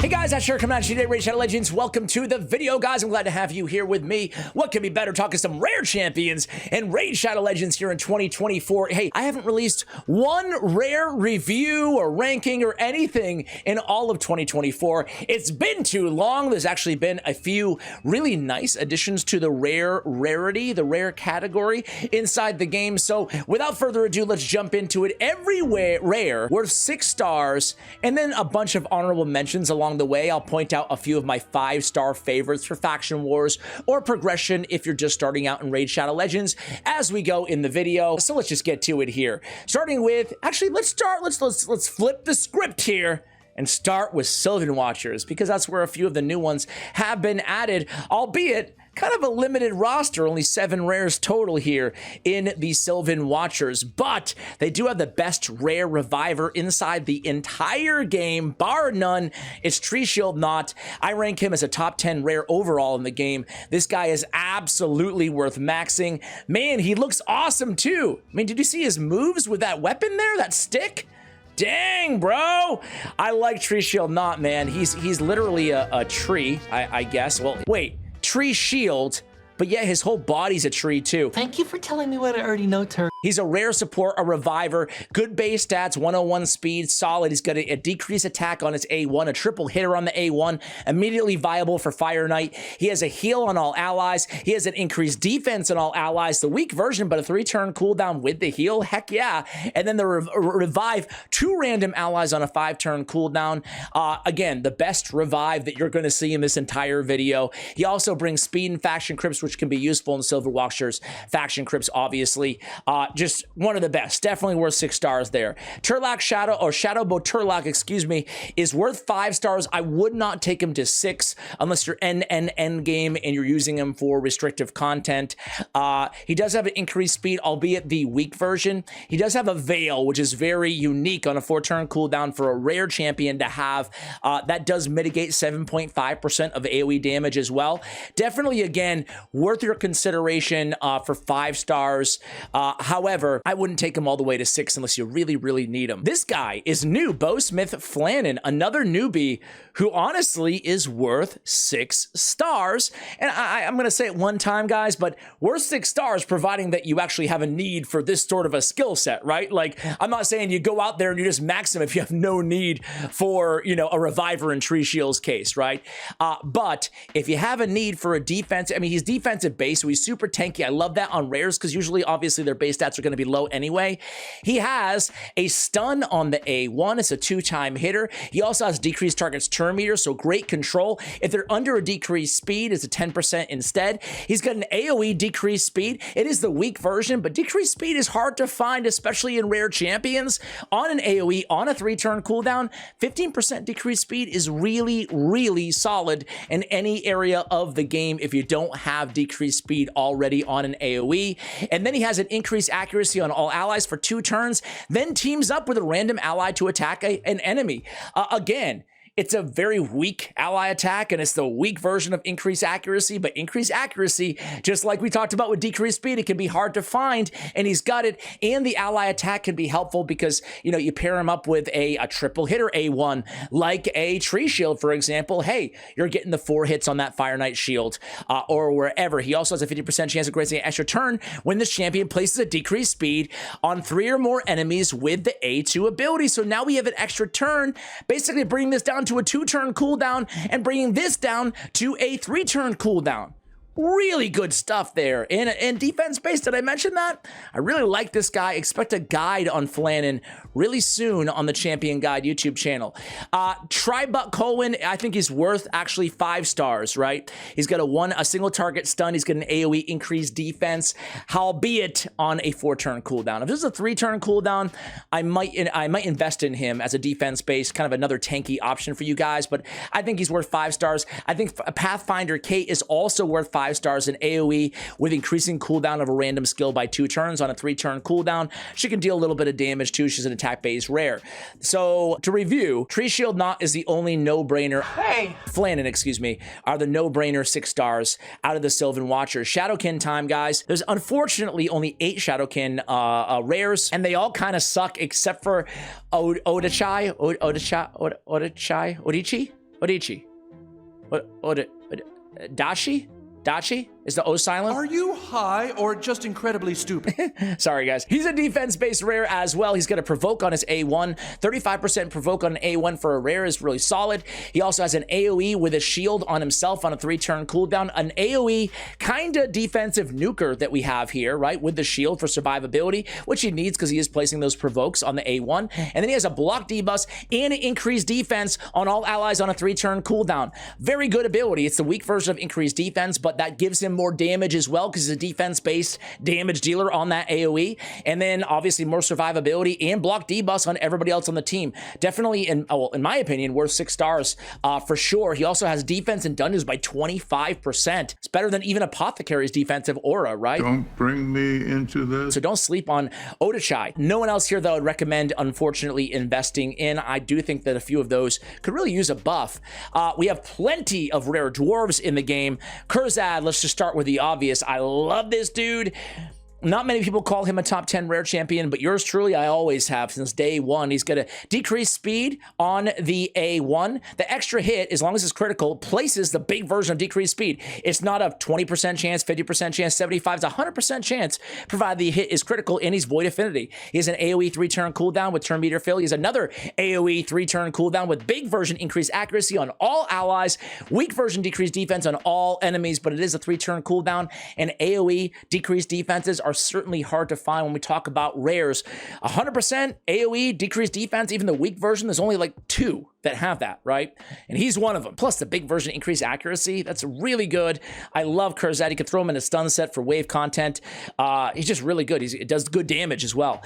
Guys, that's sure coming at you today, Raid Shadow Legends. Welcome to the video, guys. I'm glad to have you here with me. What could be better talking some rare champions and Raid Shadow Legends here in 2024. Hey, I haven't released one rare review or ranking or anything in all of 2024. It's been too long. There's actually been a few really nice additions to the rarity, the rare category inside the game. So without further ado, let's jump into it. Every rare worth 6 stars, and then a bunch of honorable mentions along the way. I'll point out a few of my 5-star favorites for Faction Wars or progression if you're just starting out in Raid Shadow Legends as we go in the video. So let's just get to it here. Starting with, actually, let's flip the script here and start with Silven Watchers, because that's where a few of the new ones have been added, albeit kind of a limited roster, only 7 rares total here in the Silven Watchers, but they do have the best rare reviver inside the entire game, bar none. It's Tree Shield Knot. I rank him as a top 10 rare overall in the game. This guy is absolutely worth maxing. Man, he looks awesome too. I mean, did you see his moves with that weapon there, that stick? Dang, bro. I like Tree Shield Knot, man. He's literally a tree, I guess. Well, wait. Tree shield, but yet his whole body's a tree too. Thank you for telling me what I already know, Turk. He's a rare support, a reviver, good base stats, 101 speed, solid. He's got a decreased attack on his A1, a triple hitter on the A1, immediately viable for Fire Knight. He has a heal on all allies. He has an increased defense on all allies, the weak version, but a 3-turn cooldown with the heal. Heck yeah. And then the revive 2 random allies on a 5-turn cooldown. Again, the best revive that you're going to see in this entire video. He also brings speed and faction crypts, which can be useful in Silver Watchers. Faction crypts, obviously. Just one of the best. Definitely worth 6 stars there. Turlock Shadow, or Shadowbow Turlock, excuse me, is worth 5 stars. I would not take him to 6 unless you're end game and you're using him for restrictive content. He does have an increased speed, albeit the weak version. He does have a Veil, which is very unique on a 4-turn cooldown for a rare champion to have. That does mitigate 7.5% of AoE damage as well. Definitely, again, worth your consideration for 5 stars. However, I wouldn't take him all the way to 6 unless you really, really need him. This guy is new, Bowsmith Flannan, another newbie who honestly is worth 6 stars. And I'm going to say it one time, guys, but worth 6 stars, providing that you actually have a need for this sort of a skill set, right? Like, I'm not saying you go out there and you just max him if you have no need for, you know, a reviver in Tree Shield's case, right? But if you have a need for a defense, I mean, he's defensive base, so he's super tanky. I love that on rares because usually, obviously, their base stats are going to be low anyway. He has a stun on the A1. It's a 2-time hitter. He also has decreased target's turn meter, so great control. If they're under a decreased speed, it's a 10% instead. He's got an AoE decreased speed. It is the weak version, but decreased speed is hard to find, especially in rare champions. On an AoE, on a 3-turn cooldown, 15% decreased speed is really, really solid in any area of the game if you don't have decreased speed already on an AoE. And then he has an increased accuracy on all allies for 2 turns, then teams up with a random ally to attack an enemy. Again, it's a very weak ally attack, and it's the weak version of increased accuracy, but increased accuracy, just like we talked about with decreased speed, it can be hard to find, and he's got it, and the ally attack can be helpful because, you know, you pair him up with a triple hitter A1, like a Tree Shield, for example. Hey, you're getting the 4 hits on that Fire Knight shield, or wherever. He also has a 50% chance of grazing an extra turn when this champion places a decreased speed on 3 or more enemies with the A2 ability. So now we have an extra turn, basically bringing this down to a 2-turn cooldown and bringing this down to a 3-turn cooldown. Really good stuff there. And defense base, did I mention that? I really like this guy. Expect a guide on Flannan really soon on the Champion Guide YouTube channel. Tribuck Colwyn, I think he's worth actually 5 stars, right? He's got a single target stun. He's got an AoE increased defense, albeit on a 4-turn cooldown. If this is a 3-turn cooldown, I might invest in him as a defense base, kind of another tanky option for you guys, but I think he's worth 5 stars. I think Pathfinder Kate is also worth 5 stars in AoE with increasing cooldown of a random skill by 2 turns on a 3-turn cooldown. She can deal a little bit of damage too. She's an attack-based rare. So to review, Tree Shield Knot is the only no-brainer. Hey! Flannan, excuse me, are the no-brainer 6 stars out of the Silven Watchers. Shadowkin time, guys. There's unfortunately only 8 Shadowkin rares, and they all kind of suck except for Odichi? Odichi. Dashi? Dachi? Is the O silent? Are you high or just incredibly stupid? Sorry, guys. He's a defense-based rare as well. He's got a provoke on his A1. 35% provoke on an A1 for a rare is really solid. He also has an AoE with a shield on himself on a 3-turn cooldown. An AoE kind of defensive nuker that we have here, right? With the shield for survivability, which he needs because he is placing those provokes on the A1. And then he has a block debuff and increased defense on all allies on a 3-turn cooldown. Very good ability. It's the weak version of increased defense, but that gives him more damage as well because he's a defense-based damage dealer on that AoE. And then obviously more survivability and block debuffs on everybody else on the team. Definitely, in my opinion, worth 6 stars for sure. He also has defense in dungeons by 25%. It's better than even Apothecary's defensive aura, right? Don't bring me into this. So don't sleep on Odichai. No one else here that I would recommend, unfortunately, investing in. I do think that a few of those could really use a buff. We have plenty of rare dwarves in the game. Kurzad, let's just start with the obvious. I love this dude. Not many people call him a top 10 rare champion, but yours truly, I always have since day one. He's going to decrease speed on the A1. The extra hit, as long as it's critical, places the big version of decreased speed. It's not a 20% chance, 50% chance, 75. It's a 100% chance, provided the hit is critical and he's void affinity. He has an AoE 3-turn cooldown with turn meter fill. He has another AoE 3-turn cooldown with big version increased accuracy on all allies, weak version decreased defense on all enemies, but it is a 3-turn cooldown, and AoE decreased defenses are certainly hard to find when we talk about rares. 100% AoE, decreased defense, even the weak version, there's only like 2 that have that, right? And he's one of them. Plus the big version, increased accuracy, that's really good. I love Kurzad. You can throw him in a stun set for wave content. He's just really good. It does good damage as well.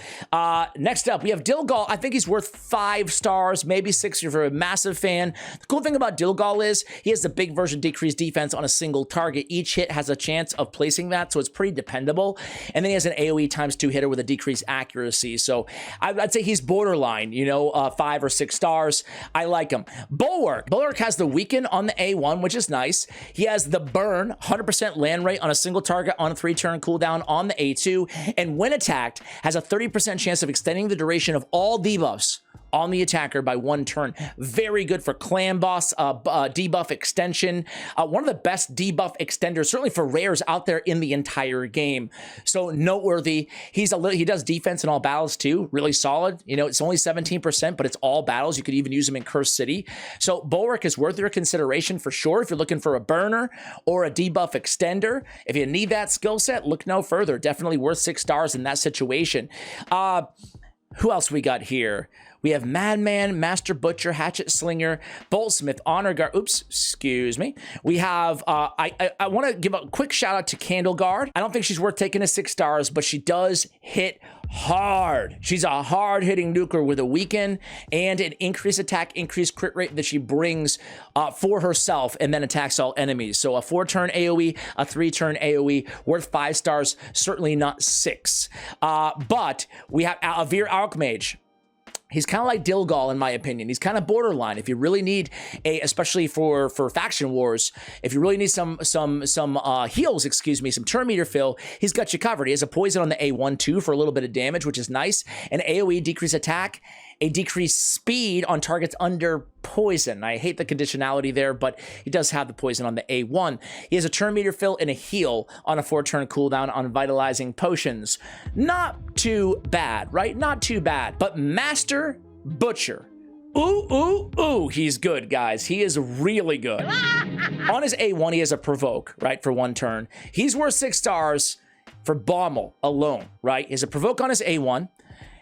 Next up, we have Dilgal. I think he's worth 5 stars, maybe 6 if you're a massive fan. The cool thing about Dilgal is he has the big version decreased defense on a single target. Each hit has a chance of placing that, so it's pretty dependable. And then he has an AoE ×2 hitter with a decreased accuracy. So I'd say he's borderline, 5 or 6 stars. I like him. Bulwark. Bulwark has the weaken on the A1, which is nice. He has the burn, 100% land rate on a single target on a 3-turn cooldown on the A2. And when attacked, has a 30% chance of extending the duration of all debuffs on the attacker by 1 turn. Very good for clan boss debuff extension. One of the best debuff extenders, certainly for rares out there in the entire game. So noteworthy. He does defense in all battles too. Really solid. It's only 17%, but it's all battles. You could even use him in Cursed City. So Bulwark is worth your consideration for sure. If you're looking for a burner or a debuff extender, if you need that skill set, look no further. Definitely worth 6 stars in that situation. Who else we got here? We have Madman, Master Butcher, Hatchet Slinger, Boltsmith, Honor Guard. Oops, excuse me. We have, I want to give a quick shout out to Candle Guard. I don't think she's worth taking a 6 stars, but she does hit hard. She's a hard-hitting nuker with a weaken and an increased attack, increased crit rate that she brings for herself and then attacks all enemies. So a 4-turn AoE, a 3-turn AoE, worth 5 stars, certainly not 6. But we have Avir Archmage. He's kind of like Dilgal, in my opinion. He's kind of borderline. If you really need especially for faction wars, if you really need some heals, some turn meter fill, he's got you covered. He has a poison on the A1 too for a little bit of damage, which is nice. An AoE decreased attack, a decreased speed on targets under poison. I hate the conditionality there, but he does have the poison on the A1. He has a turn meter fill and a heal on a 4-turn cooldown on vitalizing potions. Not too bad, right? Not too bad. But Master Butcher. Ooh, he's good, guys. He is really good. On his A1, he has a provoke, right, for 1 turn. He's worth 6 stars for Bommel alone, right? He has a provoke on his A1.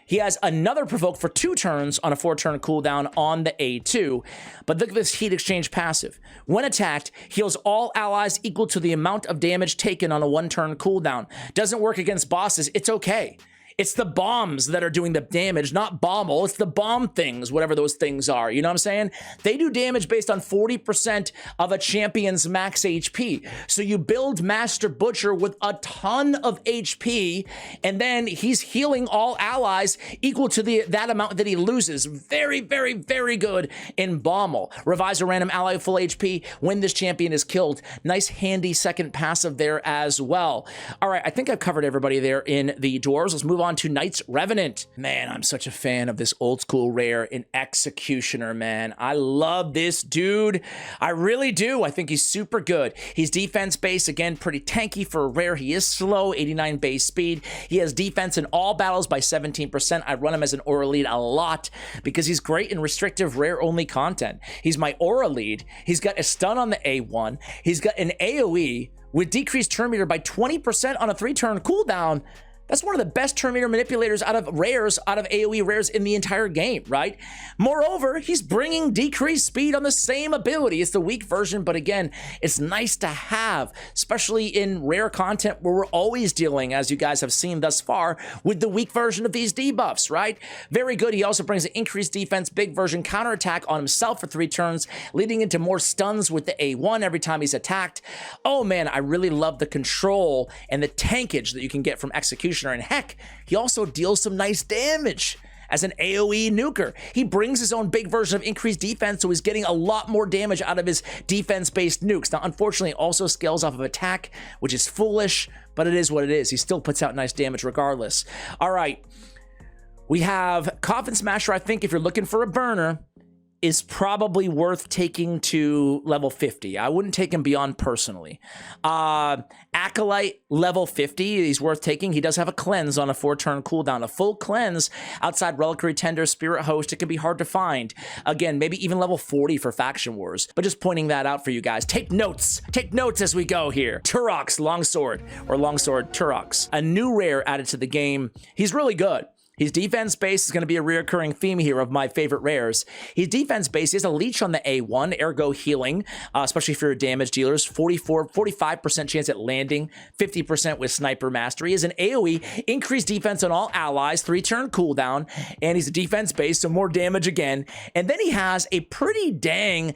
He has another provoke for 2 turns on a 4-turn cooldown on the A2. But look at this heat exchange passive. When attacked, heals all allies equal to the amount of damage taken on a 1-turn cooldown. Doesn't work against bosses. It's okay. It's the bombs that are doing the damage, not Bommel. It's the bomb things, whatever those things are. You know what I'm saying? They do damage based on 40% of a champion's max HP. So you build Master Butcher with a ton of HP, and then he's healing all allies equal to that amount that he loses. Very, very, very good in Bommel. Revise a random ally full HP when this champion is killed. Nice, handy second passive there as well. All right, I think I've covered everybody there in the dwarves. Let's move on on to Knight's Revenant. Man, I'm such a fan of this old school rare in Executioner, man. I love this dude. I really do. I think he's super good. He's defense based, again, pretty tanky for a rare. He is slow, 89 base speed. He has defense in all battles by 17%. I run him as an aura lead a lot because he's great in restrictive rare only content. He's my aura lead. He's got a stun on the A1. He's got an AoE with decreased turn meter by 20% on a 3-turn cooldown. That's one of the best turn meter manipulators out of AoE rares in the entire game, right? Moreover, he's bringing decreased speed on the same ability. It's the weak version, but again, it's nice to have, especially in rare content where we're always dealing, as you guys have seen thus far, with the weak version of these debuffs, right? Very good. He also brings an increased defense, big version counterattack on himself for 3 turns, leading into more stuns with the A1 every time he's attacked. Oh man, I really love the control and the tankage that you can get from Executioner. And heck, he also deals some nice damage as an AoE nuker. He brings his own big version of increased defense, so he's getting a lot more damage out of his defense-based nukes. Now, unfortunately, it also scales off of attack, which is foolish, but it is what it is. He still puts out nice damage regardless. All right, we have Coffin Smasher. I think if you're looking for a burner, is probably worth taking to level 50. I wouldn't take him beyond personally. Acolyte, level 50, he's worth taking. He does have a cleanse on a 4-turn cooldown. A full cleanse outside Reliquary Tender, Spirit Host, it can be hard to find. Again, maybe even level 40 for Faction Wars. But just pointing that out for you guys. Take notes as we go here. Turok's Longsword, or Longsword Turok's. A new rare added to the game. He's really good. He's defense-based, is going to be a reoccurring theme here of my favorite rares. He's defense-based, he has a leech on the A1, ergo healing, especially for your damage dealers, 45% chance at landing, 50% with Sniper Mastery. He has an AoE, increased defense on all allies, 3-turn cooldown, and he's a defense-based, so more damage again. And then he has a pretty dang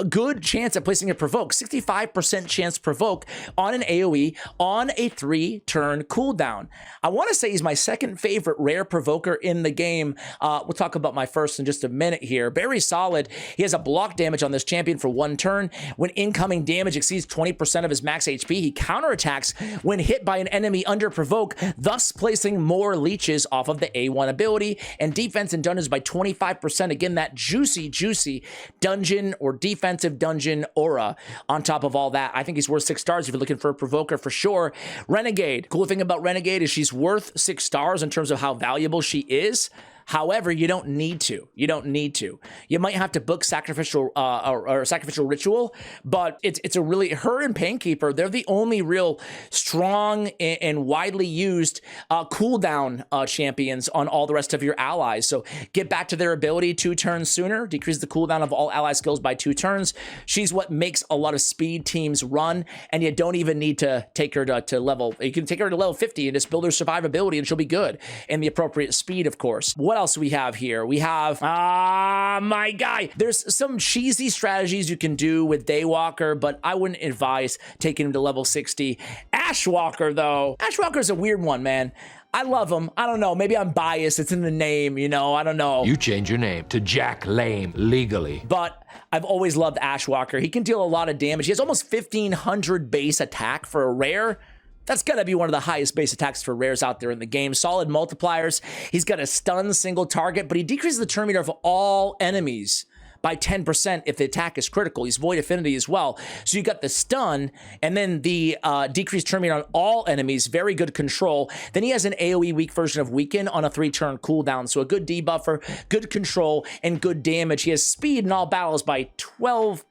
good chance at placing a Provoke, 65% chance Provoke on an AoE on a 3-turn cooldown. I want to say he's my second favorite rare provoker in the game. We'll talk about my first in just a minute here. Very solid. He has a block damage on this champion for 1 turn. When incoming damage exceeds 20% of his max HP, he counterattacks when hit by an enemy under provoke, thus placing more leeches off of the A1 ability, and defense in dungeons by 25%. Again, that juicy dungeon or defensive dungeon aura on top of all that. I think he's worth 6 stars if you're looking for a provoker for sure. Renegade. Cool thing about Renegade is she's worth 6 stars in terms of how valuable she is. However, you don't need to. You don't need to. You might have to book sacrificial or sacrificial ritual, but it's a really, her and Painkeeper, they're the only real strong and widely used cooldown champions on all the rest of your allies. So get back to their ability 2 turns sooner, decrease the cooldown of all ally skills by 2 turns. She's what makes a lot of speed teams run, and you don't even need to take her to level, you can take her to level 50 and just build her survivability and she'll be good. And the appropriate speed, of course. What else do we have here? We have, my guy. There's some cheesy strategies you can do with Daywalker, but I wouldn't advise taking him to level 60. Ashwalker, though. Ashwalker's a weird one, man. I love him. I don't know. Maybe I'm biased. It's in the name, you know. I don't know. You change your name to Jack Lame legally. But I've always loved Ashwalker. He can deal a lot of damage. He has almost 1,500 base attack for a rare. That's got to be one of the highest base attacks for rares out there in the game. Solid multipliers. He's got a stun single target, but he decreases the turn meter of all enemies by 10% if the attack is critical. He's void affinity as well. So you got the stun and then the decreased turn meter on all enemies. Very good control. Then he has an AoE weak version of Weaken on a 3-turn cooldown. So a good debuffer, good control, and good damage. He has speed in all battles by 12%.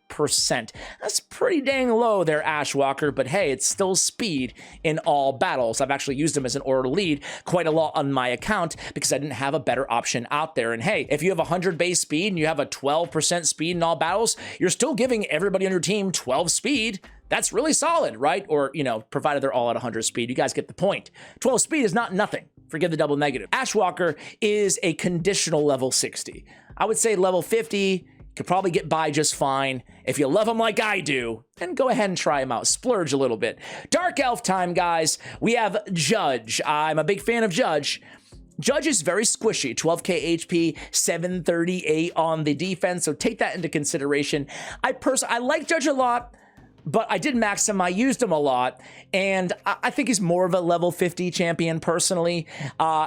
That's pretty dang low there, Ashwalker, but hey, it's still speed in all battles. I've actually used him as an aura lead quite a lot on my account because I didn't have a better option out there. And hey, if you have 100 base speed and you have a 12% speed in all battles, you're still giving everybody on your team 12 speed. That's really solid, right? Or, you know, provided they're all at 100 speed. You guys get the point. 12 speed is not nothing. Forgive the double negative. Ashwalker is a conditional level 60. I would say level 50 could probably get by just fine. If you love him like I do, then go ahead and try him out. Splurge a little bit. Dark Elf time, guys. We have Judge. I'm a big fan of Judge. Judge is very squishy, 12k HP, 738 on the defense, so take that into consideration. I like Judge a lot, but I did max him. I used him a lot, and I think he's more of a level 50 champion personally.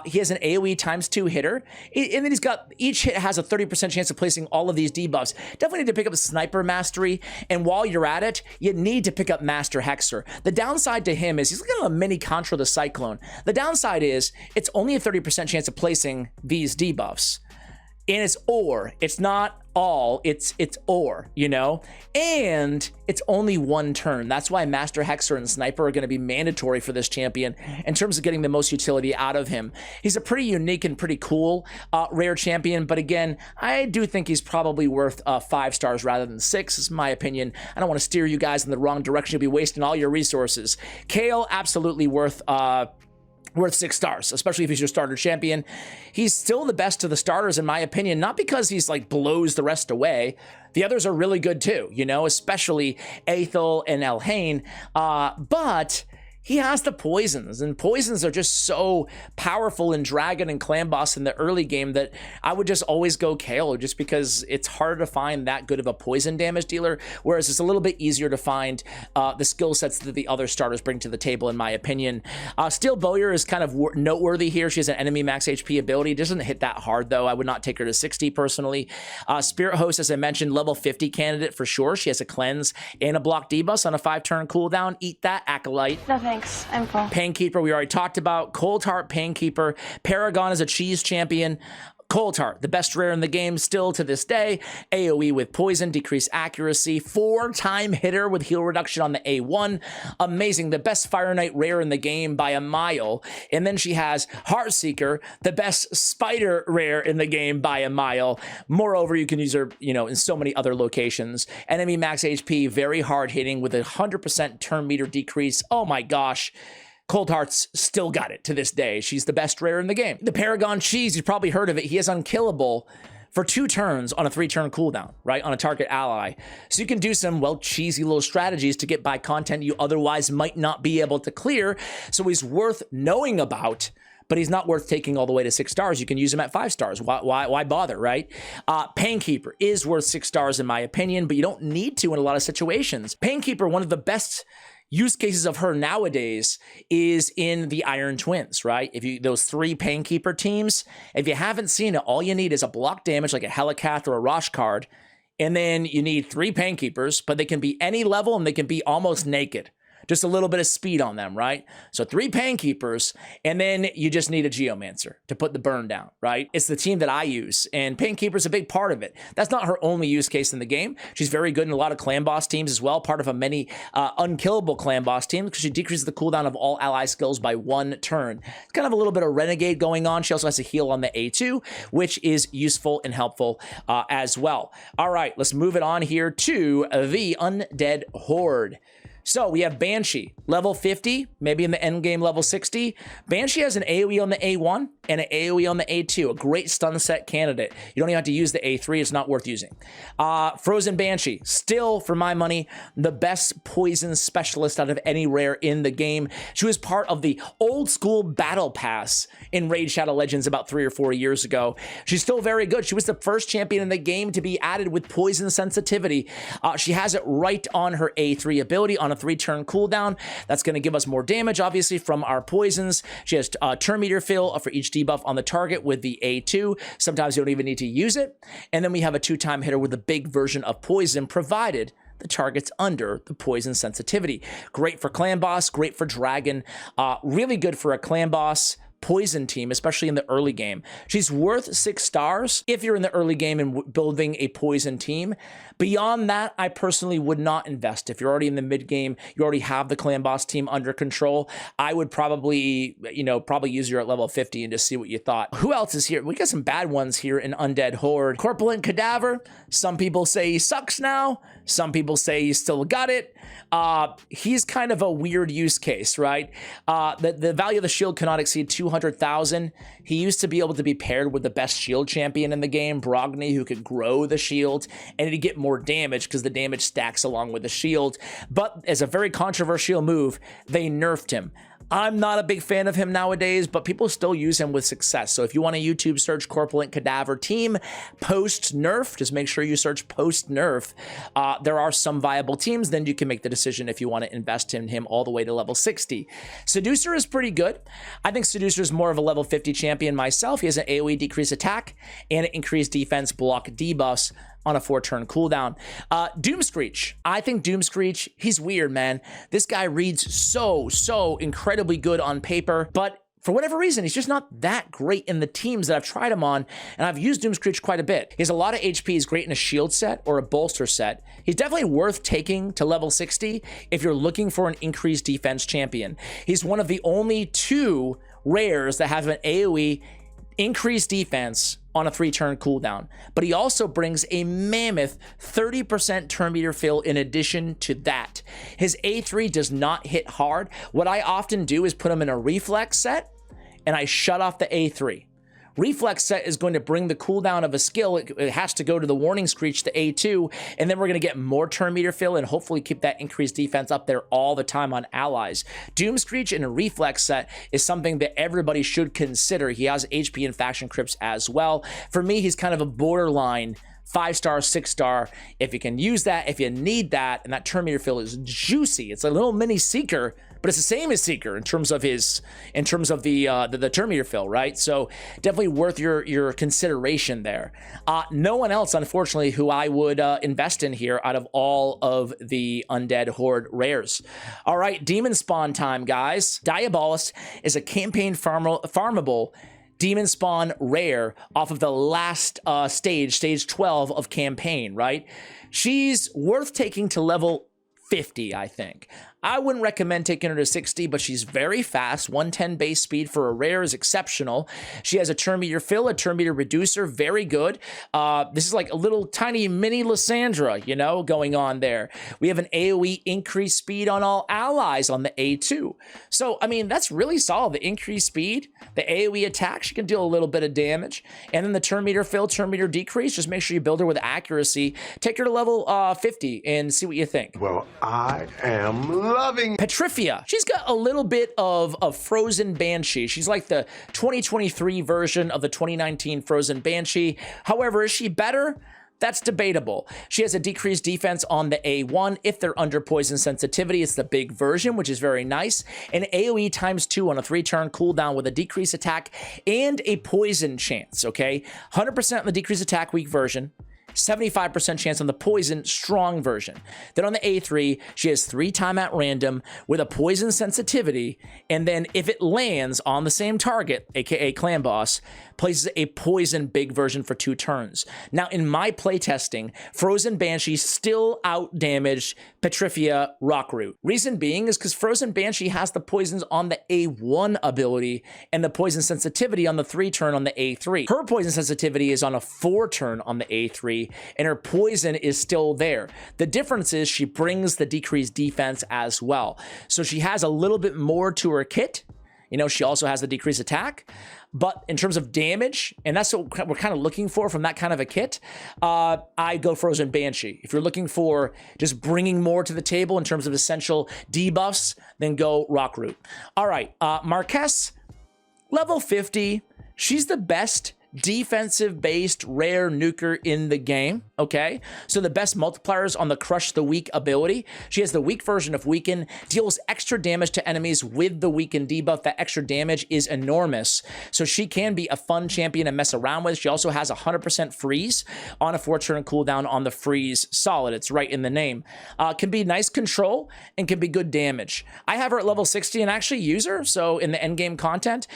He has an AoE ×2 hitter, and then he's got, each hit has a 30% chance of placing all of these debuffs. Definitely need to pick up Sniper Mastery, and while you're at it, you need to pick up Master Hexer. The downside to him is he's kind of a mini Contra the Cyclone. The downside is it's only a 30% chance of placing these debuffs. And it's or, it's not all, it's or, you know? And it's only one turn. That's why Master Hexer and Sniper are gonna be mandatory for this champion in terms of getting the most utility out of him. He's a pretty unique and pretty cool rare champion, but again, I do think he's probably worth 5 stars rather than 6, is my opinion. I don't wanna steer you guys in the wrong direction. You'll be wasting all your resources. Kale, absolutely worth 6 stars, especially if he's your starter champion. He's still the best of the starters, in my opinion, not because he's like blows the rest away. The others are really good too, you know, especially Aethel and Elhain, but he has the poisons, and poisons are just so powerful in Dragon and Clan Boss in the early game that I would just always go Kale, just because it's hard to find that good of a poison damage dealer, whereas it's a little bit easier to find the skill sets that the other starters bring to the table, in my opinion. Steel Bowyer is kind of noteworthy here. She has an enemy max HP ability. It doesn't hit that hard, though. I would not take her to 60 personally. Spirit Host, as I mentioned, level 50 candidate for sure. She has a cleanse and a block debuff on a 5-turn cooldown. Eat that, Acolyte. No thanks. I'm full. Painkeeper, we already talked about. Cold Heart, Painkeeper. Paragon is a cheese champion. Cold Heart, the best rare in the game still to this day. AoE with poison, decreased accuracy, 4-time hitter with heal reduction on the A1. Amazing, the best Fire Knight rare in the game by a mile. And then she has Heartseeker, the best spider rare in the game by a mile. Moreover, you can use her, you know, in so many other locations. Enemy max HP, very hard hitting with a 100% turn meter decrease. Oh my gosh. Cold Heart's still got it to this day. She's the best rare in the game. The Paragon Cheese, you've probably heard of it. He is unkillable for 2 turns on a 3-turn cooldown, right? On a target ally. So you can do some, well, cheesy little strategies to get by content you otherwise might not be able to clear. So he's worth knowing about, but he's not worth taking all the way to 6 stars. You can use him at 5 stars. Why bother, right? Painkeeper is worth 6 stars in my opinion, but you don't need to in a lot of situations. Painkeeper, one of the best use cases of her nowadays is in the Iron Twins, right? If you, those 3 Painkeeper teams, if you haven't seen it, all you need is a block damage like a Helicath or a Rosh card, and then you need 3 Painkeepers, but they can be any level and they can be almost naked. Just a little bit of speed on them, right? So 3 Painkeepers, and then you just need a Geomancer to put the burn down, right? It's the team that I use, and Painkeeper's a big part of it. That's not her only use case in the game. She's very good in a lot of Clan Boss teams as well, part of a many unkillable Clan Boss teams, because she decreases the cooldown of all ally skills by 1 turn. It's kind of a little bit of Renegade going on. She also has a heal on the A2, which is useful and helpful as well. All right, let's move it on here to the Undead Horde. So we have Banshee, level 50, maybe in the end game level 60. Banshee has an AoE on the A1 and an AoE on the A2, a great stun set candidate. You don't even have to use the A3, it's not worth using. Frozen Banshee, still, for my money, the best poison specialist out of any rare in the game. She was part of the old school battle pass in Raid Shadow Legends about 3 or 4 years ago. She's still very good. She was the first champion in the game to be added with poison sensitivity. She has it right on her A3 ability on a 3-turn cooldown. That's going to give us more damage, obviously, from our poisons. She has turn meter fill for each debuff on the target with the A2. Sometimes you don't even need to use it. And then we have a 2-time hitter with a big version of poison, provided the target's under the poison sensitivity. Great for Clan Boss, great for Dragon. Really good for a Clan Boss poison team, especially in the early game. She's worth 6 stars if you're in the early game and building a poison team. Beyond that, I personally would not invest. If you're already in the mid game, you already have the Clan Boss team under control, I would probably, probably use her at level 50 and just see what you thought. Who else is here? We got some bad ones here in Undead Horde. Corpulent Cadaver. Some people say he sucks now. Some people say he's still got it. He's kind of a weird use case, right? The value of the shield cannot exceed 200,000. He used to be able to be paired with the best shield champion in the game, Brogni, who could grow the shield, and he'd get more damage because the damage stacks along with the shield. But as a very controversial move, they nerfed him. I'm not a big fan of him nowadays, but people still use him with success. So if you want to YouTube search Corpulent Cadaver team post-nerf, just make sure you search post-nerf. There are some viable teams, then you can make the decision if you want to invest in him all the way to level 60. Seducer is pretty good. I think Seducer is more of a level 50 champion myself. He has an AoE decrease attack and an increased defense block debuffs on a 4-turn cooldown. Doomscreech. I think Doomscreech, he's weird, man. This guy reads so incredibly good on paper, but for whatever reason, he's just not that great in the teams that I've tried him on, and I've used Doomscreech quite a bit. He has a lot of HP, he's great in a shield set or a bolster set. He's definitely worth taking to level 60 if you're looking for an increased defense champion. He's one of the only 2 rares that have an AoE increased defense on a 3-turn cooldown, but he also brings a mammoth 30% turn meter fill in addition to that. His A3 does not hit hard. What I often do is put him in a reflex set and I shut off the A3. Reflex set is going to bring the cooldown of a skill. It has to go to the warning screech, the A2, and then we're going to get more turn meter fill and hopefully keep that increased defense up there all the time on allies. Doom Screech in a reflex set is something that everybody should consider. He has HP and faction crypts as well. For me, he's kind of a borderline 5-star, 6-star. If you can use that, if you need that, and that turn meter fill is juicy. It's a little mini Seeker, but it's the same as Seeker in terms of the turn meter fill, right? So definitely worth your consideration there. No one else, unfortunately, who I would invest in here out of all of the Undead Horde rares. All right, Demonspawn time, guys. Diabolus is a campaign farmable Demonspawn rare off of the last stage 12 of campaign, right? She's worth taking to level 50, I think. I wouldn't recommend taking her to 60, but she's very fast. 110 base speed for a rare is exceptional. She has a turn meter fill, a turn meter reducer, very good. This is like a little tiny mini Lysandra, you know, going on there. We have an AoE increased speed on all allies on the A2. So, I mean, that's really solid. The increased speed, the AoE attack, she can deal a little bit of damage. And then the turn meter fill, turn meter decrease, just make sure you build her with accuracy. Take her to level 50 and see what you think. Well, I am loving Petrifia. She's got a little bit of a Frozen Banshee. She's like the 2023 version of the 2019 Frozen Banshee. However, is she better? That's debatable. She has a decreased defense on the A1. If they're under poison sensitivity, it's the big version, which is very nice. An AoE ×2 on a 3-turn cooldown with a decreased attack and a poison chance, okay? 100% on the decreased attack weak version. 75% chance on the poison strong version. Then on the A3, she has 3 time at random with a poison sensitivity, and then if it lands on the same target, aka clan boss, places a poison big version for 2 turns. Now, in my playtesting, Frozen Banshee still out-damaged Petrifia Rockroot. Reason being is because Frozen Banshee has the poisons on the A1 ability and the poison sensitivity on the 3-turn on the A3. Her poison sensitivity is on a 4-turn on the A3, and her poison is still there. The difference is she brings the decreased defense as well. So she has a little bit more to her kit. You know, she also has the decreased attack. But in terms of damage, and that's what we're kind of looking for from that kind of a kit, I go Frozen Banshee. If you're looking for just bringing more to the table in terms of essential debuffs, then go Rockroot. All right, Marquess, level 50. She's the best defensive-based rare nuker in the game, okay? So the best multipliers on the Crush the Weak ability. She has the weak version of Weaken, deals extra damage to enemies with the Weaken debuff. That extra damage is enormous. So she can be a fun champion to mess around with. She also has 100% freeze on a 4-turn cooldown on the freeze solid. It's right in the name. Can be nice control and can be good damage. I have her at level 60 and actually use her, so in the endgame content.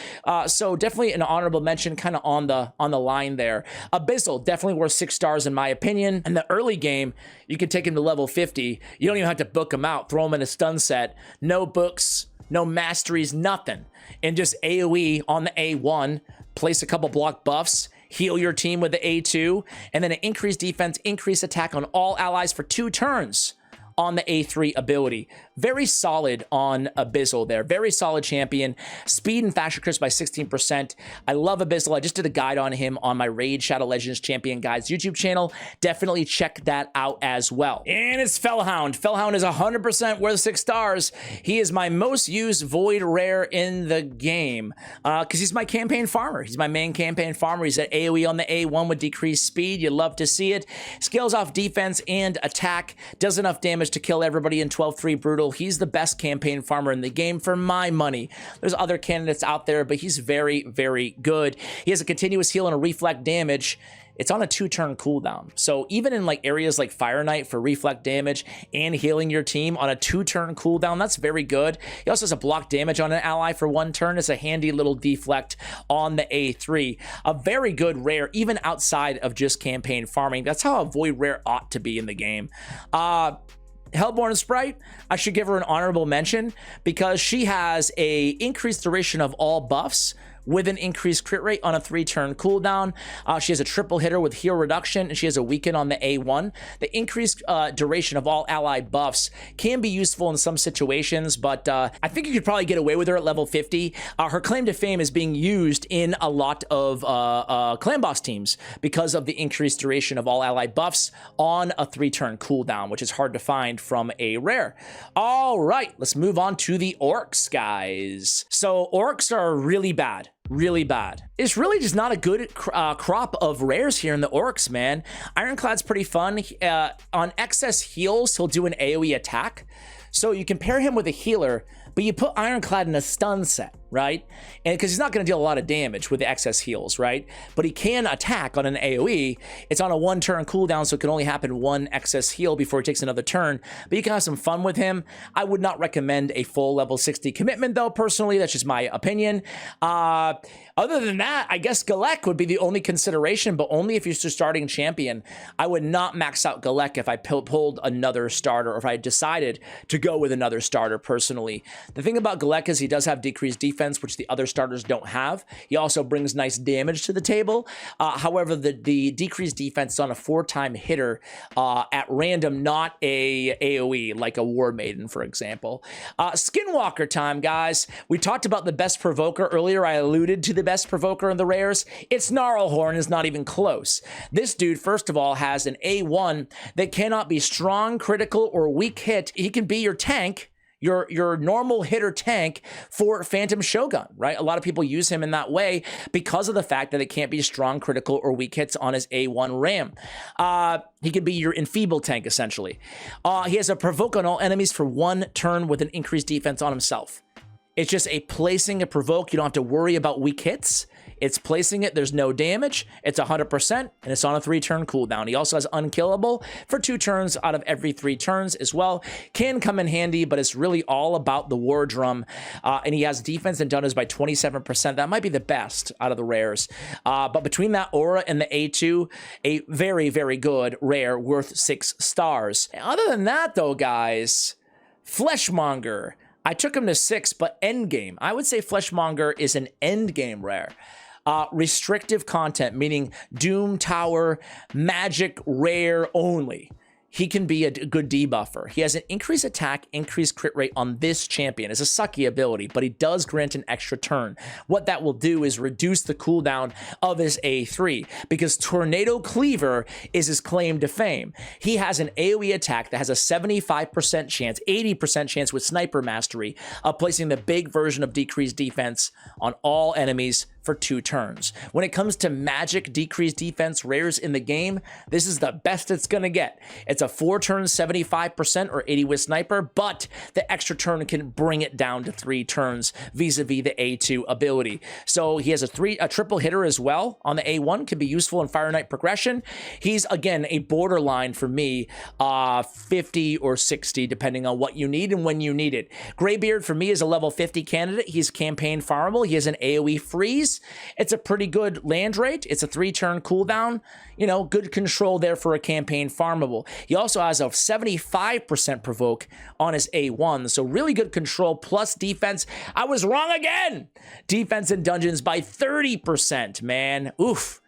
So definitely an honorable mention kind of on the line there. Abyssal, definitely worth 6 stars in my opinion. In the early game, you can take him to level 50. You don't even have to book him out. Throw him in a stun set. No books, no masteries, nothing. And just AoE on the A1, place a couple block buffs, heal your team with the A2, and then an increased defense, increased attack on all allies for 2 turns on the A3 ability. very solid on Abyssal there. Very solid champion. Speed and faction crits by 16%. I love Abyssal. I just did a guide on him on my Raid Shadow Legends Champion Guides YouTube channel. Definitely check that out as well. And it's Fellhound. Fellhound is 100% worth 6 stars. He is my most used Void rare in the game because he's my campaign farmer. He's my main campaign farmer. He's at AoE on the A1 with decreased speed. You love to see it. Scales off defense and attack. Does enough damage to kill everybody in 12-3 brutal. He's the best campaign farmer in the game for my money. There's other candidates out there, but he's very, very good. He has a continuous heal and a reflect damage. It's on a 2-turn cooldown. So even in like areas like Fire Knight for reflect damage and healing your team on a 2-turn cooldown, that's very good. He also has a block damage on an ally for 1 turn. It's a handy little deflect on the A3. A very good rare, even outside of just campaign farming. That's how a Void rare ought to be in the game. Hellborn Sprite, I should give her an honorable mention because she has a increased duration of all buffs with an increased crit rate on a 3-turn cooldown. She has a triple hitter with heal reduction, and she has a weaken on the A1. The increased duration of all allied buffs can be useful in some situations, but I think you could probably get away with her at level 50. Her claim to fame is being used in a lot of clan boss teams because of the increased duration of all allied buffs on a 3-turn cooldown, which is hard to find from a rare. All right, let's move on to the Orcs, guys. So Orcs are really bad. Really bad. It's really just not a good crop of rares here in the Orcs, man. Ironclad's pretty fun. On excess heals, he'll do an AoE attack. So you can pair him with a healer, but you put Ironclad in a stun set, right? And because he's not going to deal a lot of damage with the excess heals, right? But he can attack on an AoE. It's on a 1-turn cooldown, so it can only happen 1 excess heal before he takes another turn. But you can have some fun with him. I would not recommend a full level 60 commitment, though, personally. That's just my opinion. Other than that, I guess Galek would be the only consideration, but only if you're just starting champion. I would not max out Galek if I pulled another starter or if I decided to go with another starter, personally. The thing about Galek is he does have decreased defense, which the other starters don't have. He also brings nice damage to the table. However, the decreased defense is on a 4-time hitter at random, not a AoE, like a War Maiden, for example. Skinwalker time, guys. We talked about the best provoker earlier. I alluded to the best provoker in the rares. It's Gnarlhorn, is not even close. This dude, first of all, has an A1 that cannot be strong, critical, or weak hit. He can be your tank, your normal hitter tank for Phantom Shogun, right? A lot of people use him in that way because of the fact that it can't be strong, critical, or weak hits on his A1 RAM. He can be your enfeeble tank, essentially. He has a provoke on all enemies for 1 turn with an increased defense on himself. It's just a placing a provoke. You don't have to worry about weak hits. It's placing it. There's no damage. It's 100%, and it's on a 3-turn cooldown. He also has unkillable for 2 turns out of every 3 turns as well. Can come in handy, but it's really all about the war drum. And he has defense and dunners by 27%. That might be the best out of the rares. But between that aura and the A2, a very, very good rare worth 6 stars. Other than that, though, guys, Fleshmonger. I took him to 6, but endgame. I would say Fleshmonger is an endgame rare. Restrictive content, meaning Doom Tower, magic, rare only. He can be a good debuffer. He has an increased attack, increased crit rate on this champion. It's a sucky ability, but he does grant an extra turn. What that will do is reduce the cooldown of his A3 because Tornado Cleaver is his claim to fame. He has an AoE attack that has a 75% chance, 80% chance with Sniper Mastery of placing the big version of decreased defense on all enemies for 2 turns. When it comes to magic decreased defense rares in the game, this is the best it's gonna get. It's a 4-turn 75% or 80 with Sniper, but the extra turn can bring it down to 3 turns vis-a-vis the A2 ability. So he has a triple hitter as well on the A1, can be useful in Fire Knight progression. He's, again, a borderline for me, 50 or 60, depending on what you need and when you need it. Greybeard for me is a level 50 candidate. He's campaign farmable. He has an AoE freeze. It's a pretty good land rate. It's a 3-turn cooldown. You know, good control there for a campaign farmable. He also has a 75% provoke on his A1, so really good control plus defense. I was wrong again. Defense in dungeons by 30%, man. Oof.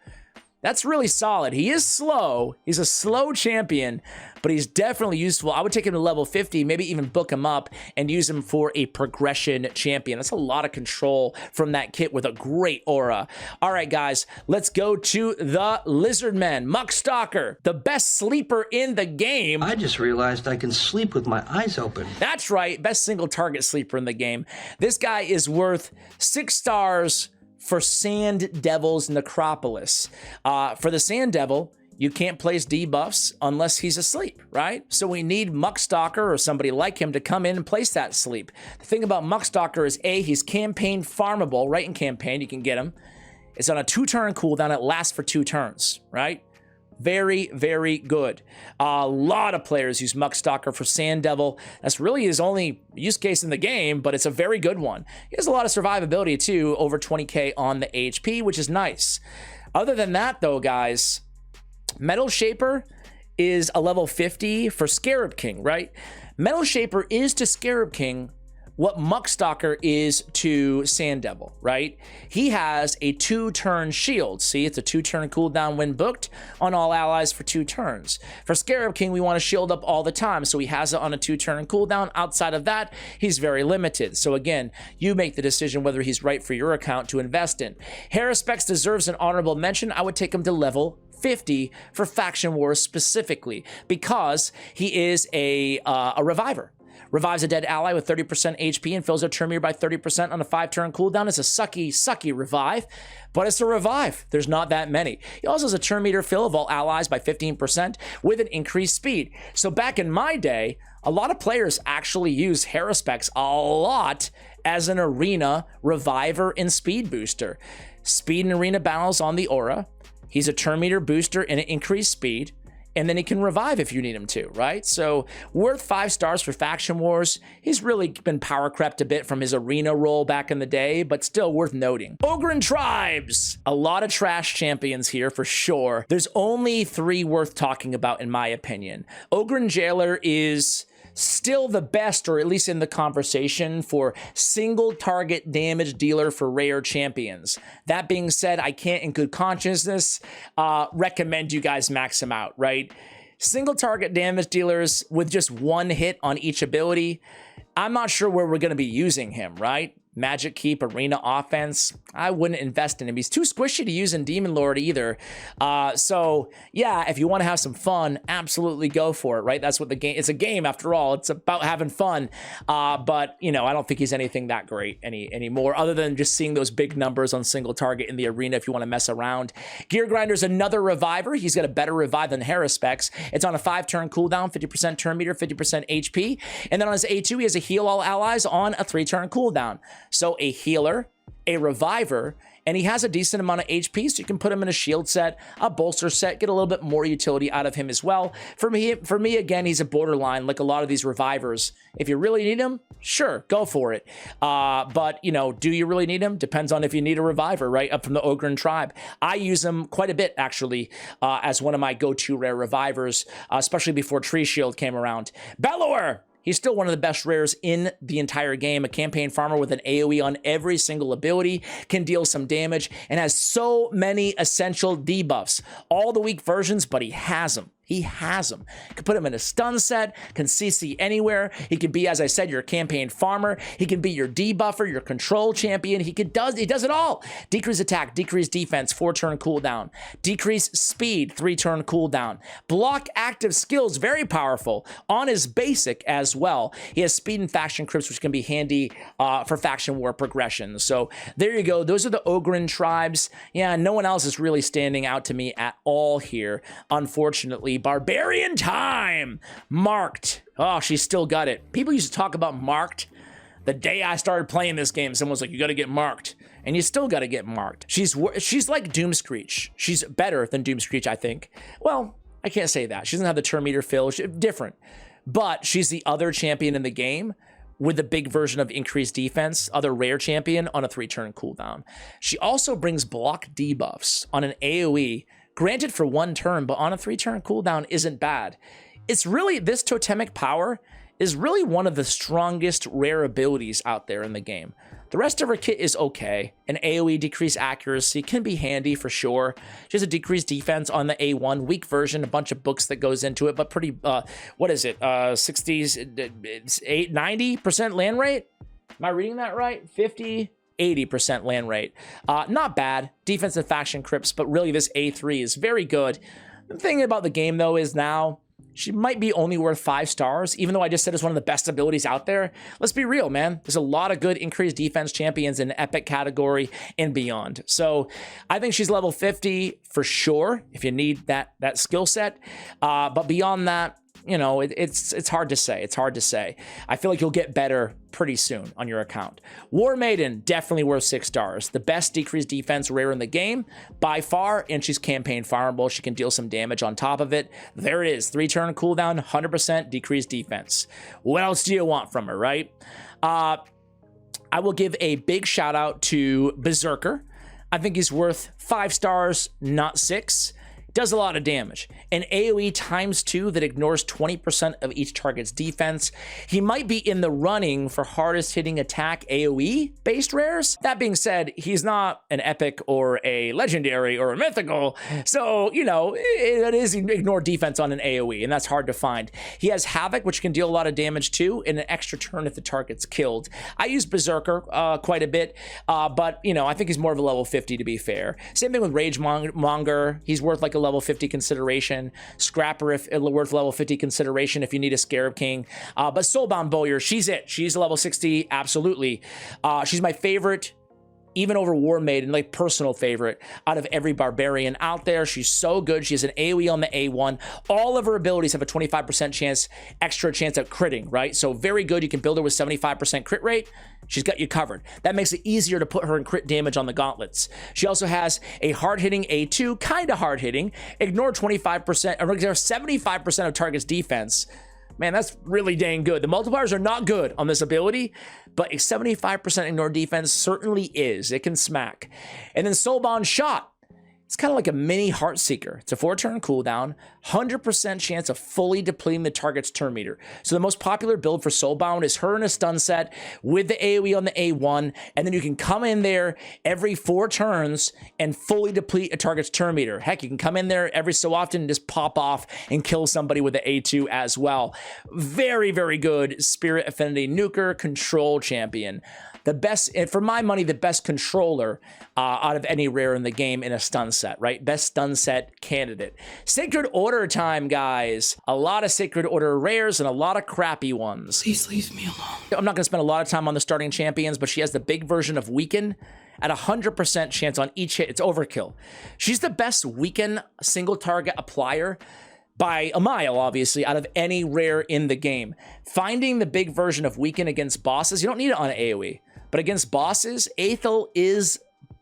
That's really solid. He is slow. He's a slow champion, but he's definitely useful. I would take him to level 50, maybe even book him up and use him for a progression champion. That's a lot of control from that kit with a great aura. All right, guys, let's go to the Lizardmen. Muckstalker, the best sleeper in the game. I just realized I can sleep with my eyes open. That's right, best single target sleeper in the game. This guy is worth 6 stars for Sand Devil's Necropolis. For the Sand Devil, you can't place debuffs unless he's asleep, right? So we need Muckstalker or somebody like him to come in and place that sleep. The thing about Muckstalker is A, he's campaign farmable, right? In campaign, you can get him. It's on a 2-turn cooldown. It lasts for 2 turns, right? Very, very good. A lot of players use Muckstalker for Sand Devil. That's really his only use case in the game, but it's a very good one. He has a lot of survivability too, over 20k on the HP, which is nice. Other than that though, guys, Metal Shaper is a level 50 for Scarab King, right? Metal Shaper is to Scarab King what Muckstalker is to Sand Devil, right? He has a 2-turn shield. See, it's a 2-turn cooldown when booked on all allies for 2 turns. For Scarab King, we want to shield up all the time, so he has it on a 2-turn cooldown. Outside of that, he's very limited. So again, you make the decision whether he's right for your account to invest in. Haruspex deserves an honorable mention. I would take him to level 50 for Faction Wars specifically, because he is a reviver. Revives a dead ally with 30% HP and fills a turn meter by 30% on a 5-turn cooldown. It's a sucky revive, but it's a revive. There's not that many. He also has a turn meter fill of all allies by 15% with an increased speed. So back in my day, a lot of players actually use Haruspex a lot as an arena reviver and speed booster. Speed in arena battles on the aura. He's a turn meter booster and an increased speed. And then he can revive if you need him to, right? So worth 5 stars for Faction Wars. He's really been power crept a bit from his arena role back in the day, but still worth noting. Ogren Tribes. A lot of trash champions here for sure. There's only 3 worth talking about in my opinion. Ogren Jailer is still the best, or at least in the conversation, for single target damage dealer for rare champions. That being said, I can't in good consciousness recommend you guys max him out, right? Single target damage dealers with just 1 hit on each ability, I'm not sure where we're going to be using him, right? Magic Keep, Arena Offense, I wouldn't invest in him. He's too squishy to use in Demon Lord either. So yeah, if you want to have some fun, absolutely go for it, right? That's what the game, it's a game after all. It's about having fun. But you know, I don't think he's anything that great anymore, other than just seeing those big numbers on single target in the arena if you want to mess around. Gear Grinder's another reviver. He's got a better revive than Haruspex. It's on a 5-turn cooldown, 50% turn meter, 50% HP. And then on his A2, he has a heal all allies on a 3-turn cooldown. So a healer, a reviver, and he has a decent amount of HP, so you can put him in a shield set, a bolster set, get a little bit more utility out of him as well. For me, again, he's a borderline, like a lot of these revivers. If you really need him, sure, go for it. But, you know, do you really need him? Depends on if you need a reviver, right? Up from the Ogren tribe. I use him quite a bit, actually, as one of my go-to rare revivers, especially before Tree Shield came around. Bellower! He's still one of the best rares in the entire game. A campaign farmer with an AoE on every single ability, can deal some damage, and has so many essential debuffs. All the weak versions, but he has them. He has them. Can put him in a stun set, can CC anywhere. He can be, as I said, your campaign farmer. He can be your debuffer, your control champion. He does it all. Decrease attack, decrease defense, 4-turn cooldown. Decrease speed, 3-turn cooldown. Block active skills, very powerful. On his basic as well. He has speed and faction crypts, which can be handy for faction war progression. So there you go. Those are the Ogren tribes. Yeah, no one else is really standing out to me at all here, unfortunately. Barbarian time! Marked. Oh, she's still got it. People used to talk about marked. The day I started playing this game, someone was like, you gotta get marked. And you still gotta get marked. She's like Doomscreech. She's better than Doomscreech, I think. Well, I can't say that. She doesn't have the turn meter fill. Different. But she's the other champion in the game with the big version of increased defense, other rare champion on a 3-turn cooldown. She also brings block debuffs on an AoE, granted for 1 turn, but on a 3-turn cooldown isn't bad. It's really, this totemic power is really one of the strongest rare abilities out there in the game. The rest of her kit is okay. An AoE decreased accuracy can be handy for sure. She has a decreased defense on the A1, weak version, a bunch of books that goes into it, but pretty, what is it? 60s, 90% land rate? Am I reading that right? 50, 80% land rate. Not bad. Defensive faction crypts, but really this A3 is very good. The thing about the game though is now, she might be only worth 5 stars, even though I just said it's one of the best abilities out there. Let's be real, man. There's a lot of good increased defense champions in the epic category and beyond. So I think she's level 50 for sure, if you need that skill set. But beyond that, you know, it's hard to say. It's hard to say. I feel like you'll get better pretty soon on your account. War Maiden, definitely worth 6 stars. The best decreased defense rare in the game by far, and she's campaign farmable. She can deal some damage on top of it. There it is, 3-turn cooldown, 100% decreased defense. What else do you want from her, right? I will give a big shout out to Berserker. I think he's worth 5 stars, not 6. Does a lot of damage. An AoE ×2 that ignores 20% of each target's defense. He might be in the running for hardest hitting attack AoE based rares. That being said, he's not an epic or a legendary or a mythical. So, you know, it is ignore defense on an AoE, and that's hard to find. He has Havoc, which can deal a lot of damage too, and an extra turn if the target's killed. I use Berserker quite a bit, but, you know, I think he's more of a level 50 to be fair. Same thing with Rage Monger. He's worth like a level 50 consideration. Scrapper if worth level 50 consideration if you need a Scarab King. But Soulbound Bowyer, she's it. She's a level 60, absolutely. She's my favorite, even over War Maiden, like personal favorite out of every barbarian out there. She's so good. She has an AoE on the A1. All of her abilities have a 25% chance, extra chance at critting, right? So very good. You can build her with 75% crit rate. She's got you covered. That makes it easier to put her in crit damage on the gauntlets. She also has a hard-hitting A2, kind of hard-hitting. Ignore 25%, or ignore 75% of target's defense. Man, that's really dang good. The multipliers are not good on this ability, but a 75% ignore defense certainly is. It can smack. And then Soulbound Shot. It's kind of like a mini Heartseeker. It's a 4-turn cooldown, 100% chance of fully depleting the target's turn meter. So the most popular build for Soulbound is her in a stun set with the AoE on the A1, and then you can come in there every 4 turns and fully deplete a target's turn meter. Heck, you can come in there every so often and just pop off and kill somebody with the A2 as well. Very, very good Spirit Affinity Nuker control champion. The best, for my money, the best controller out of any rare in the game in a stun set, right? Best stun set candidate. Sacred Order time, guys. A lot of Sacred Order rares and a lot of crappy ones. Please leave me alone. I'm not going to spend a lot of time on the starting champions, but she has the big version of Weaken at 100% chance on each hit. It's overkill. She's the best Weaken single target applier by a mile, obviously, out of any rare in the game. Finding the big version of Weaken against bosses, you don't need it on AoE. But against bosses, Aethel is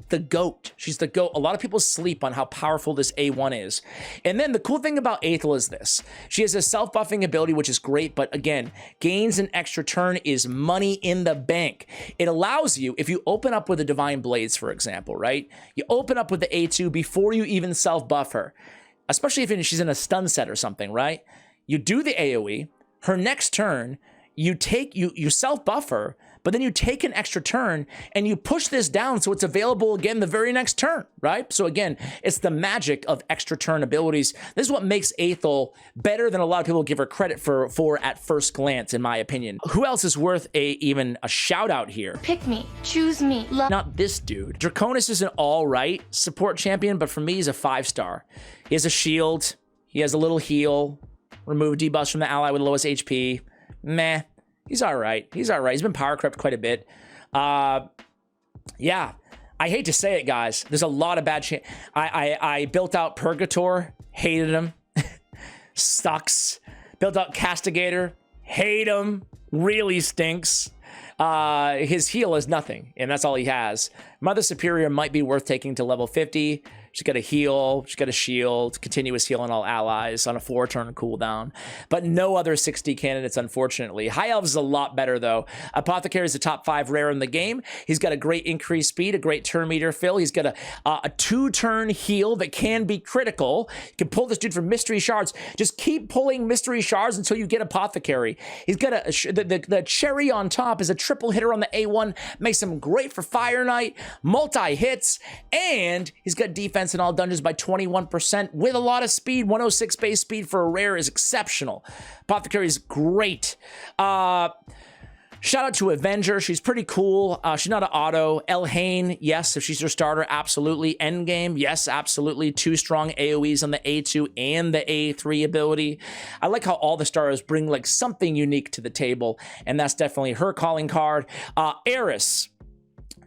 the GOAT. She's the GOAT. A lot of people sleep on how powerful this A1 is. And then the cool thing about Aethel is this. She has a self-buffing ability, which is great, but again, gains an extra turn is money in the bank. It allows you, if you open up with the Divine Blades, for example, right? You open up with the A2 before you even self-buff her, especially if she's in a stun set or something, right? You do the AoE, her next turn, you self-buff her, but then you take an extra turn and you push this down so it's available again the very next turn, right? So again, it's the magic of extra turn abilities. This is what makes Aethel better than a lot of people give her credit for at first glance, in my opinion. Who else is worth even a shout out here? Pick me, choose me, love. Not this dude. Draconis is an all right support champion, but for me, he's a 5-star. He has a shield. He has a little heal. Remove debuffs from the ally with lowest HP. Meh. He's all right. He's all right. He's been power crept quite a bit. Yeah, I hate to say it, guys. There's a lot of bad shit. I built out Purgator, hated him. Sucks. Built out Castigator, hate him. Really stinks. His heal is nothing, and that's all he has. Mother Superior might be worth taking to level 50. She's got a heal, she's got a shield, continuous heal on all allies on a 4-turn cooldown, but no other 6D candidates, unfortunately. High Elves is a lot better, though. Apothecary is the top 5 rare in the game. He's got a great increased speed, a great turn meter fill. He's got a 2-turn heal that can be critical. You can pull this dude from Mystery Shards. Just keep pulling Mystery Shards until you get Apothecary. He's got the cherry on top is a triple hitter on the A1, makes him great for Fire Knight, multi-hits, and he's got defense in all dungeons by 21% with a lot of speed. 106 base speed for a rare is exceptional. Apothecary is great. Shout out to Avenger. She's pretty cool. She's not an auto. Elhain, yes, if she's your starter, absolutely. Endgame, yes, absolutely. 2 strong AoEs on the A2 and the A3 ability. I like how all the stars bring like something unique to the table, and that's definitely her calling card. Eris.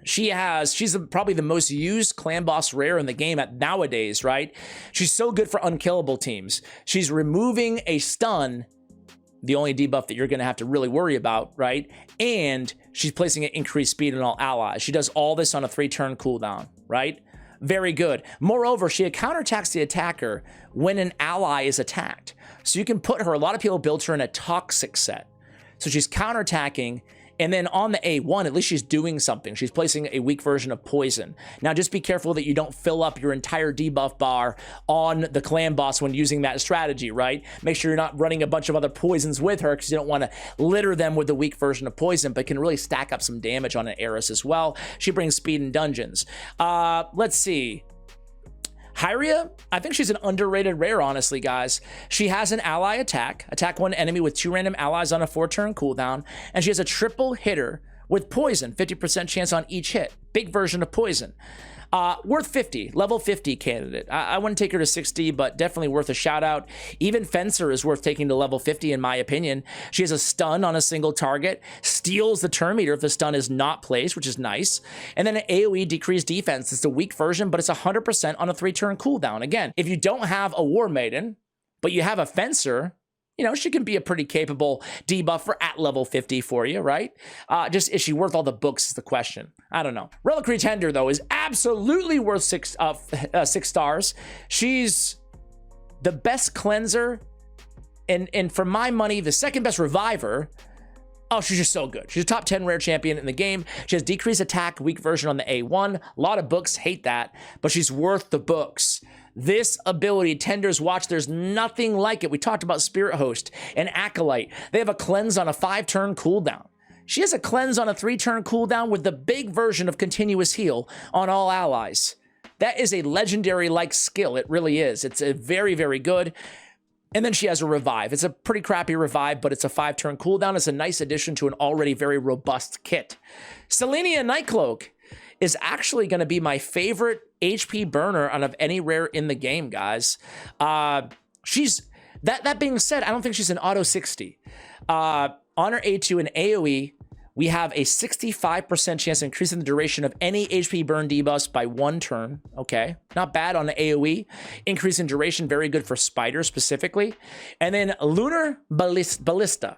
She's probably the most used clan boss rare in the game nowadays, right? She's so good for unkillable teams. She's removing a stun, the only debuff that you're going to have to really worry about, right? And she's placing an increased speed on all allies. She does all this on a 3-turn cooldown, right? Very good. Moreover, she counterattacks the attacker when an ally is attacked. So you can put her, a lot of people build her in a toxic set. So she's counterattacking, and then on the A1, at least she's doing something. She's placing a weak version of poison. Now, just be careful that you don't fill up your entire debuff bar on the clan boss when using that strategy, right? Make sure you're not running a bunch of other poisons with her because you don't want to litter them with the weak version of poison, but can really stack up some damage on an Eris as well. She brings speed in dungeons. Let's see. Hyria, I think she's an underrated rare, honestly, guys. She has an ally attack one enemy with 2 random allies on a 4-turn cooldown, and she has a triple hitter with poison, 50% chance on each hit. Big version of poison. Worth 50, level 50 candidate. I wouldn't take her to 60, but definitely worth a shout out. Even Fencer is worth taking to level 50 in my opinion. She has a stun on a single target, steals the turn meter if the stun is not placed, which is nice. And then an AoE decreased defense. It's a weak version, but it's 100% on a 3-turn cooldown. Again, if you don't have a War Maiden, but you have a Fencer, you know, she can be a pretty capable debuffer at level 50 for you, right? Just, is she worth all the books is the question. I don't know. Reliquary Tender, though, is absolutely worth 6 stars. She's the best cleanser, and for my money, the second best reviver. Oh, she's just so good. She's a top 10 rare champion in the game. She has decreased attack, weak version on the A1. A lot of books hate that, but she's worth the books. This ability, Tender's Watch, there's nothing like it. We talked about Spirit Host and Acolyte. They have a cleanse on a 5-turn cooldown. She has a cleanse on a 3-turn cooldown with the big version of continuous heal on all allies. That is a legendary-like skill. It really is. It's a very, very good. And then she has a revive. It's a pretty crappy revive, but it's a 5-turn cooldown. It's a nice addition to an already very robust kit. Selenia Nightcloak is actually going to be my favorite HP burner out of any rare in the game, guys. She's that being said, I don't think she's an auto 60. On her A2 and AoE, we have a 65% chance of increasing the duration of any HP burn debuffs by 1 turn. Okay, not bad on the AoE. Increase in duration, very good for Spider specifically. And then Lunar Ballista.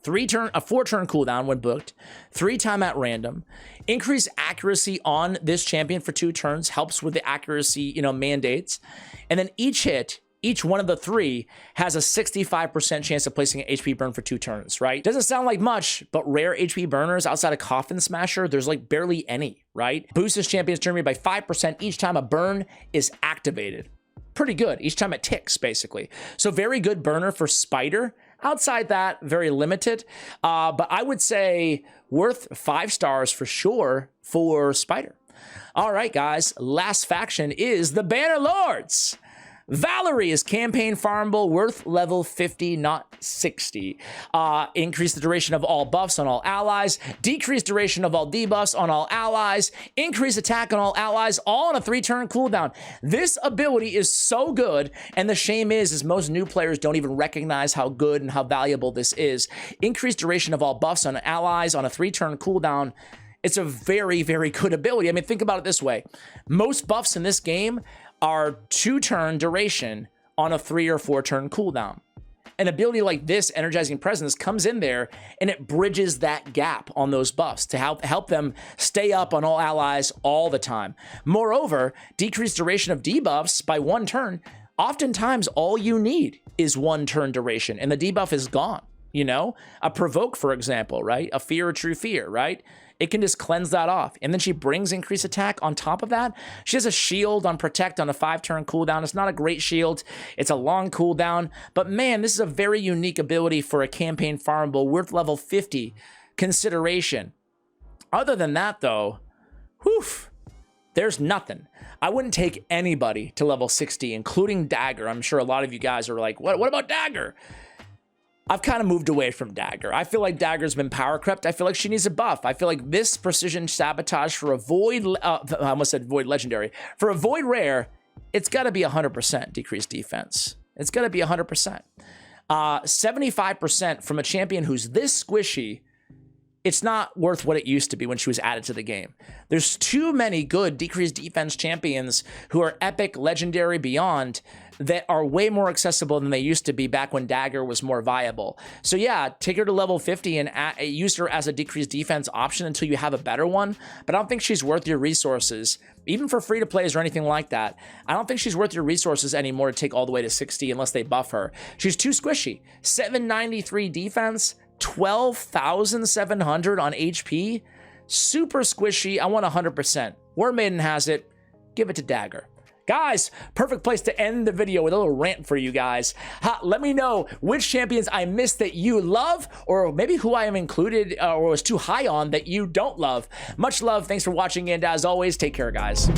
A 4-turn cooldown when booked, 3 time at random, increase accuracy on this champion for 2 turns, helps with the accuracy, mandates. And then each hit, each one of the 3 has a 65% chance of placing an HP burn for 2 turns, right? Doesn't sound like much, but rare HP burners outside of Coffin Smasher, there's like barely any, right? Boosts this champion's turn rate by 5% each time a burn is activated. Pretty good, each time it ticks, basically. So very good burner for Spider. Outside that, very limited, but I would say worth 5 stars for sure for Spider. All right, guys, last faction is the Banner Lords. Valerie is campaign farmable, worth level 50, not 60. Increase the duration of all buffs on all allies, decrease duration of all debuffs on all allies, increase attack on all allies, all on a 3-turn cooldown. This ability is so good, and the shame is most new players don't even recognize how good and how valuable this is. Increase duration of all buffs on allies on a 3-turn cooldown. It's a very, very good ability. I mean, think about it this way. Most buffs in this game are 2-turn duration on a 3 or 4-turn cooldown. an ability like this, Energizing Presence, comes in there and it bridges that gap on those buffs to help them stay up on all allies all the time. Moreover, decreased duration of debuffs by 1 turn. Oftentimes, all you need is 1 turn duration, and the debuff is gone. You know, a Provoke, for example, right? A Fear or True Fear, right? It can just cleanse that off. And then she brings increased attack on top of that. She has a shield on Protect on a 5-turn cooldown. It's not a great shield. It's a long cooldown. But man, this is a very unique ability for a campaign farmable worth level 50 consideration. Other than that, though, whew, there's nothing. I wouldn't take anybody to level 60, including Dagger. I'm sure a lot of you guys are like, what about Dagger? I've kind of moved away from Dagger. I feel like Dagger's been power crept. I feel like she needs a buff. I feel like this Precision Sabotage for a Void, I almost said Void Legendary. For a Void Rare, it's got to be 100% decreased defense. It's got to be 100%. 75% from a champion who's this squishy, it's not worth what it used to be when she was added to the game. There's too many good decreased defense champions who are epic, legendary, beyond that are way more accessible than they used to be back when Dagger was more viable. So yeah, take her to level 50 and use her as a decreased defense option until you have a better one. But I don't think she's worth your resources, even for free-to-plays or anything like that. I don't think she's worth your resources anymore to take all the way to 60 unless they buff her. She's too squishy. 793 defense, 12,700 on HP. Super squishy. I want 100%. War Maiden has it. Give it to Dagger. Guys, perfect place to end the video with a little rant for you guys. Let me know which champions I missed that you love, or maybe who I have included or was too high on that you don't love. Much love. Thanks for watching, and as always, take care, guys.